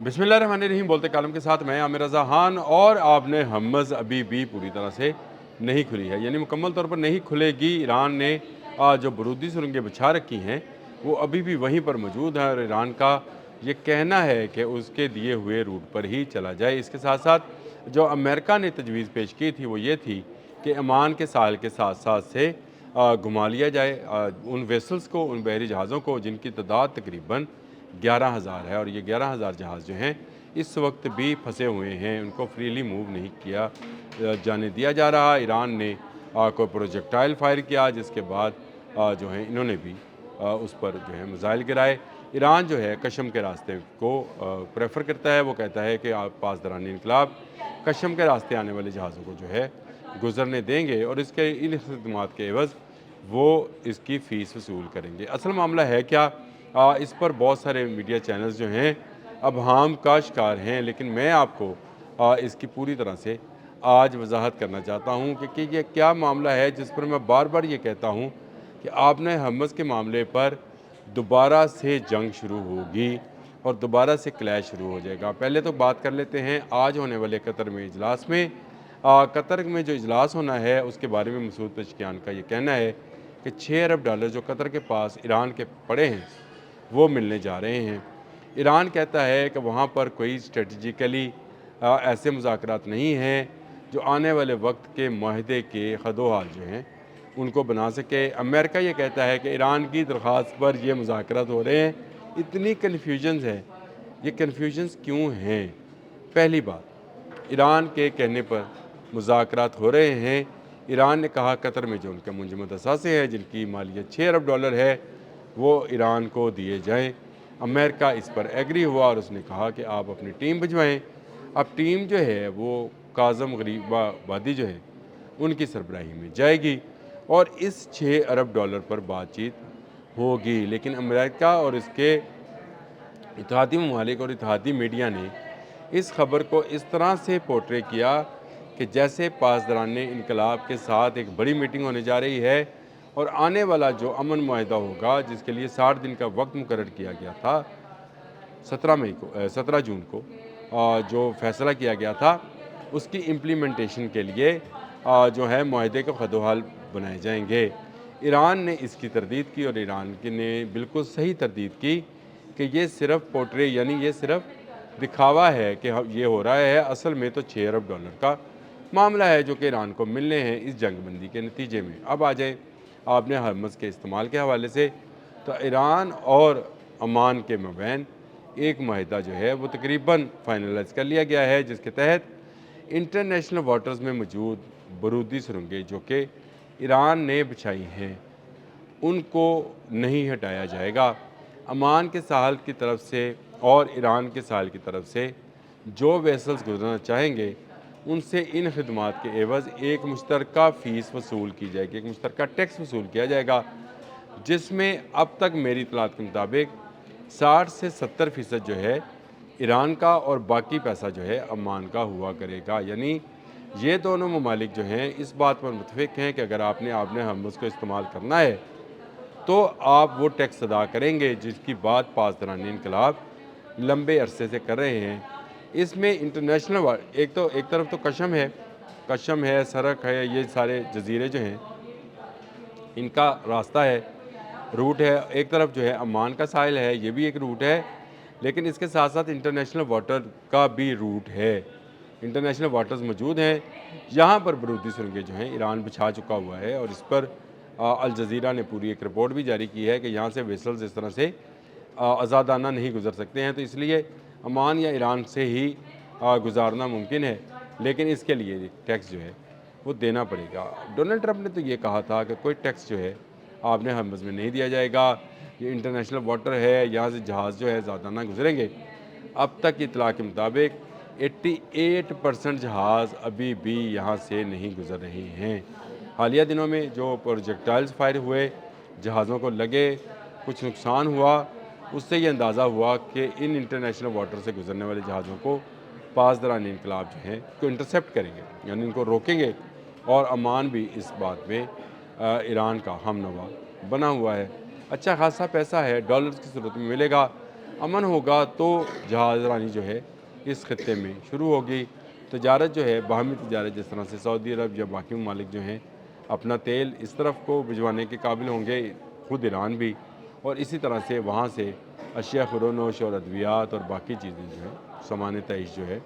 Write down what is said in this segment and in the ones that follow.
बिस्मिल्लाहिर्रहमानिर्रहीम। बोलते कालम के साथ मैं आमिर रज़ा खान। और आपने हम्मज़ अभी भी पूरी तरह से नहीं खुली है, यानी मुकम्मल तौर पर नहीं खुलेगी। ईरान ने जो बरूदी सुरंगें बिछा रखी हैं वो अभी भी वहीं पर मौजूद हैं और ईरान का ये कहना है कि उसके दिए हुए रूट पर ही चला जाए। इसके साथ साथ जो अमेरिका ने तजवीज़ पेश की थी वो ये थी कि ओमान के साहिल के साथ साथ से घुमा लिया जाए उन वेसल्स को, उन बहरी जहाज़ों को जिनकी तादाद तकरीबन 11,000 है। और ये 11,000 जहाज़ जो हैं इस वक्त भी फंसे हुए हैं, उनको फ्रीली मूव नहीं किया जाने दिया जा रहा। ईरान ने कोई प्रोजेक्टाइल फायर किया, जिसके बाद जो है इन्होंने भी उस पर जो है मिसाइल गिराए। ईरान जो है कशम के रास्ते को प्रेफर करता है। वो कहता है कि आप पासदारान इनकलाब कशम के रास्ते आने वाले जहाज़ों को जो है गुजरने देंगे और इसके इन खदमात के एवज़ वो इसकी फ़ीस वसूल करेंगे। असल मामला है क्या, इस पर बहुत सारे मीडिया चैनल्स जो हैं अबहम का शिकार हैं, लेकिन मैं आपको इसकी पूरी तरह से आज वजाहत करना चाहता हूँ कि ये क्या मामला है जिस पर मैं बार बार ये कहता हूँ कि आपने हम्मस के मामले पर दोबारा से जंग शुरू होगी और दोबारा से क्लैश शुरू हो जाएगा। पहले तो बात कर लेते हैं आज होने वाले कतर में इजलास में। कतर में जो इजलास होना है उसके बारे में मसूद पेशकियान का ये कहना है कि 6 अरब डॉलर जो कतर के पास ईरान के पड़े हैं वो मिलने जा रहे हैं। ईरान कहता है कि वहाँ पर कोई स्ट्रेटजिकली ऐसे मुज़ाकरात नहीं हैं जो आने वाले वक्त के माहदे के खदोहाल जो हैं उनको बना सके। अमेरिका ये कहता है कि ईरान की दरख्वास्त पर ये मुज़ाकरात हो रहे हैं। इतनी कन्फ्यूजन्स है, ये कन्फ्यूजन्स क्यों हैं? पहली बात, ईरान के कहने पर मुज़ाकरात हो रहे हैं। ईरान ने कहा कतर में जो उनके मुंजमद असासे हैं जिनकी मालियत 6 अरब डॉलर है वो ईरान को दिए जाएं। अमेरिका इस पर एग्री हुआ और उसने कहा कि आप अपनी टीम भिजवाएं। अब टीम जो है वो काज़म गरीबाबादी जो है उनकी सरबराही में जाएगी और इस 6 अरब डॉलर पर बातचीत होगी। लेकिन अमेरिका और इसके इत्तेहादी ममालिक और इत्तेहादी मीडिया ने इस खबर को इस तरह से पोर्ट्रे किया कि जैसे पासदारान इनकलाब के साथ एक बड़ी मीटिंग होने जा रही है और आने वाला जो अमन मुआहदा होगा जिसके लिए 60 दिन का वक्त मुकर्रर किया गया था 17 जून को जो फैसला किया गया था उसकी इम्प्लीमेंटेशन के लिए जो है मुआहदे के खदोहाल बनाए जाएंगे। ईरान ने इसकी तरदीद की और ईरान ने बिल्कुल सही तरदीद की कि ये सिर्फ पोर्ट्रे यानी ये सिर्फ दिखावा है कि ये हो रहा है, असल में तो 6 अरब डॉलर का मामला है जो कि ईरान को मिलने हैं इस जंग बंदी के नतीजे में। अब आ जाए आपने हरमज़ के इस्तेमाल के हवाले से, तो ईरान और ओमान के मबैन एक माहिदा जो है वो तकरीबन फाइनलाइज कर लिया गया है, जिसके तहत इंटरनेशनल वाटर्स में मौजूद बरूदी सुरंगें जो कि ईरान ने बिछाई हैं उनको नहीं हटाया जाएगा। ओमान के साहल की तरफ से और ईरान के साहल की तरफ से जो वेसल्स गुजरना चाहेंगे उनसे इन खदमात के एवज़ एक मुश्तरका फ़ीस वसूल की जाएगी, एक मुश्तरका टैक्स वसूल किया जाएगा, जिसमें अब तक मेरी इतलात के मुताबिक 60 से 70% जो है ईरान का और बाकी पैसा जो है ओमान का हुआ करेगा। यानी ये दोनों ममालिक जो हैं इस बात पर मुतफिक हैं कि अगर आपने हम्मस को इस्तेमाल करना है तो आप वो टैक्स अदा करेंगे, जिसकी बात पासदारान इनकलाब लंबे अरसे से कर रहे हैं। इसमें इंटरनेशनल एक तरफ तो कशम है, सरक है, ये सारे जजीरे जो हैं इनका रास्ता है, रूट है। एक तरफ जो है ओमान का साहिल है, ये भी एक रूट है, लेकिन इसके साथ साथ इंटरनेशनल वाटर का भी रूट है। इंटरनेशनल वाटर्स मौजूद हैं, यहाँ पर बरूदी सुरंगें जो हैं ईरान बिछा चुका हुआ है और इस पर अल जज़ीरा ने पूरी एक रिपोर्ट भी जारी की है कि यहाँ से वेसल्स इस तरह से आज़ादाना नहीं गुजर सकते हैं, तो इसलिए ओमान या ईरान से ही गुजारना मुमकिन है, लेकिन इसके लिए टैक्स जो है वो देना पड़ेगा। डोनाल्ड ट्रंप ने तो ये कहा था कि कोई टैक्स जो है आपने हरमज़ में नहीं दिया जाएगा, ये इंटरनेशनल वाटर है, यहाँ से जहाज़ जो है ज़्यादा ना गुजरेंगे। अब तक की इतला के मुताबिक 88% जहाज़ अभी भी यहाँ से नहीं गुजर रहे हैं। हालिया दिनों में जो प्रोजेक्टाइल्स फायर हुए, जहाज़ों को लगे, कुछ नुकसान हुआ, उससे ये अंदाज़ा हुआ कि इन इंटरनेशनल वाटर से गुजरने वाले जहाज़ों को पासदारान इनकलाब जो हैं को इंटरसेप्ट करेंगे, यानी इनको रोकेंगे। और ओमान भी इस बात में ईरान का हमनवा बना हुआ है। अच्छा खासा पैसा है, डॉलर्स की सूरत में मिलेगा। امن ہوگا تو جہاز رانی جو ہے اس خطے میں شروع ہوگی۔ تجارت جو ہے باہمی تجارت، جس طرح سے سعودی عرب یا باقی ممالک جو ہیں اپنا تیل اس طرف کو بھجوانے کے قابل ہوں گے، خود ایران بھی، اور اسی طرح سے وہاں سے اشیاء خورونوش اور ادویات اور باقی چیزیں جو ہیں سامان تعیش جو ہے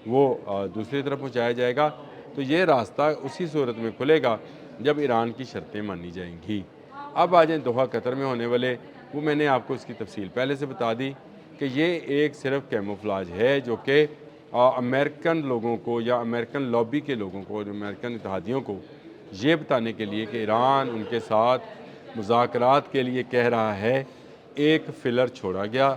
وہ دوسری طرف پہنچایا جائے گا۔ تو یہ راستہ اسی صورت میں کھلے گا جب ایران کی شرطیں مانی جائیں گی۔ اب آ جائیں دوحہ قطر میں ہونے والے، وہ میں نے آپ کو اس کی تفصیل پہلے سے بتا دی کہ یہ ایک صرف کیموفلاج ہے جو کہ امریکن لوگوں کو یا امریکن لابی کے لوگوں کو اور امریکن اتحادیوں کو یہ بتانے کے لیے کہ ایران ان کے ساتھ مذاکرات کے لیے کہہ رہا ہے، ایک فلر چھوڑا گیا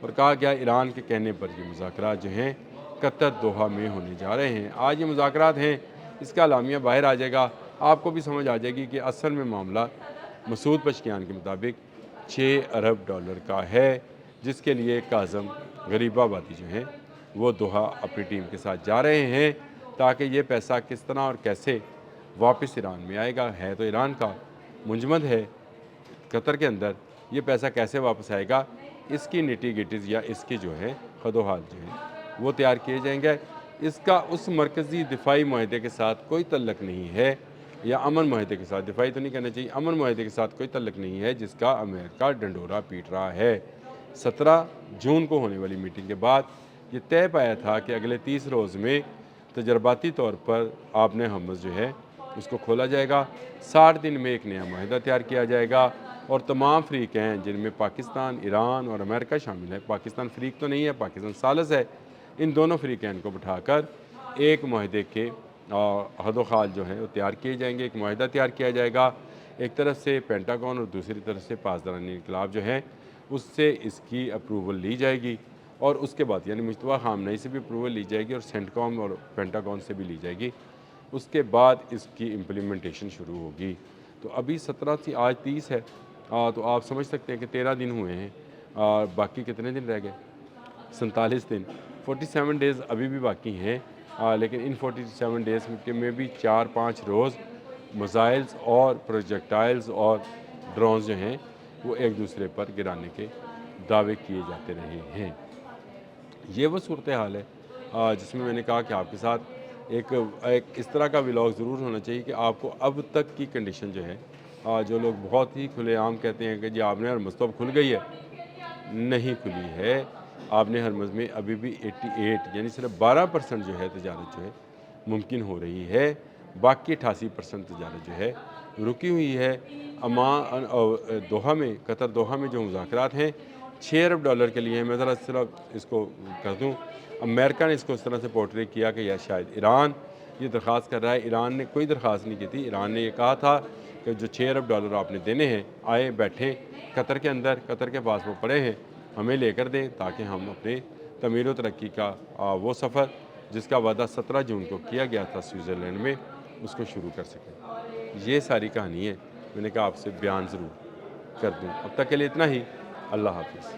اور کہا گیا ایران کے کہنے پر یہ مذاکرات جو ہیں قطر دوحہ میں ہونے جا رہے ہیں۔ آج یہ مذاکرات ہیں، اس کا اعلامیہ باہر آ جائے گا، آپ کو بھی سمجھ آ جائے گی کہ اصل میں معاملہ مسعود پشکیان کے مطابق 6 ارب ڈالر کا ہے، جس کے لیے کاظم غریب آبادی جو ہیں وہ دوحہ اپنی ٹیم کے ساتھ جا رہے ہیں تاکہ یہ پیسہ کس طرح اور کیسے واپس ایران میں آئے گا۔ ہے تو ایران کا، منجمد ہے قطر کے اندر، یہ پیسہ کیسے واپس آئے گا، اس کی نیٹی گٹیز یا اس کی جو ہے خدوحات جو ہیں وہ تیار کیے جائیں گے۔ اس کا اس مرکزی دفاعی معاہدے کے ساتھ کوئی تعلق نہیں ہے، یا امن معاہدے کے ساتھ، دفاعی تو نہیں کہنا چاہیے، امن معاہدے کے ساتھ کوئی تعلق نہیں ہے جس کا امریکہ ڈنڈورا پیٹ رہا ہے۔ 17 جون کو ہونے والی میٹنگ کے بعد یہ طے پایا تھا کہ اگلے 30 روز میں تجرباتی طور پر آپ نے حمص جو ہے اس کو کھولا جائے گا، 60 دن میں ایک نیا معاہدہ تیار کیا جائے گا، اور تمام فریقین جن میں پاکستان، ایران اور امریکہ شامل ہے، پاکستان فریق تو نہیں ہے، پاکستان ثالث ہے، ان دونوں فریقین کو بٹھا کر ایک معاہدے کے حد و خال جو ہیں وہ تیار کیے جائیں گے، ایک معاہدہ تیار کیا جائے گا، ایک طرف سے پینٹاگون اور دوسری طرف سے پاسداران انقلاب جو ہیں اس سے اس کی اپروول لی جائے گی، اور اس کے بعد یعنی مشتبہ خامنئی سے بھی اپروول لی جائے گی اور سینٹ کام اور پینٹاگون سے بھی لی جائے گی، اس کے بعد اس کی امپلیمنٹیشن شروع ہوگی۔ تو ابھی 17 تھی، آج 30 ہے، تو آپ سمجھ سکتے ہیں کہ 13 دن ہوئے ہیں، اور باقی کتنے دن رہ گئے؟ 47 دن، 47 ڈیز ابھی بھی باقی ہیں، لیکن ان 47 ڈیز میں بھی 4-5 روز میزائلز اور پروجیکٹائلز اور ڈرونز جو ہیں وہ ایک دوسرے پر گرانے کے دعوے کیے جاتے رہے ہیں۔ یہ وہ صورتحال ہے جس میں نے کہا کہ آپ کے ساتھ ایک اس طرح کا ولاگ ضرور ہونا چاہیے کہ آپ کو اب تک کی کنڈیشن جو ہے، جو لوگ بہت ہی کھلے عام کہتے ہیں کہ جی آپ نے ہرمز تو اب کھل گئی ہے، نہیں کھلی ہے۔ آپ نے ہرمز میں ابھی بھی 88 یعنی صرف 12% جو ہے تجارت جو ہے ممکن ہو رہی ہے، باقی 88% تجارت جو ہے رکی ہوئی ہے۔ دوحہ میں، قطر دوحہ میں جو مذاکرات ہیں 6 ارب ڈالر کے لیے، میں ذرا صرف اس کو کہہ دوں، امریکہ نے اس کو اس طرح سے پورٹری کیا کہ یا شاید ایران یہ درخواست کر رہا ہے، ایران نے کوئی درخواست نہیں کی تھی، ایران نے یہ کہا تھا کہ جو 6 ارب ڈالر آپ نے دینے ہیں، آئے بیٹھیں قطر کے اندر، قطر کے پاس وہ پڑے ہیں، ہمیں لے کر دیں تاکہ ہم اپنے تعمیر و ترقی کا وہ سفر جس کا وعدہ 17 جون کو کیا گیا تھا سوئٹزرلینڈ میں، اس کو شروع کر سکیں۔ یہ ساری کہانی ہے، میں نے کہا آپ سے بیان ضرور کر دوں۔ اب تک کے لیے اتنا ہی، اللہ حافظ۔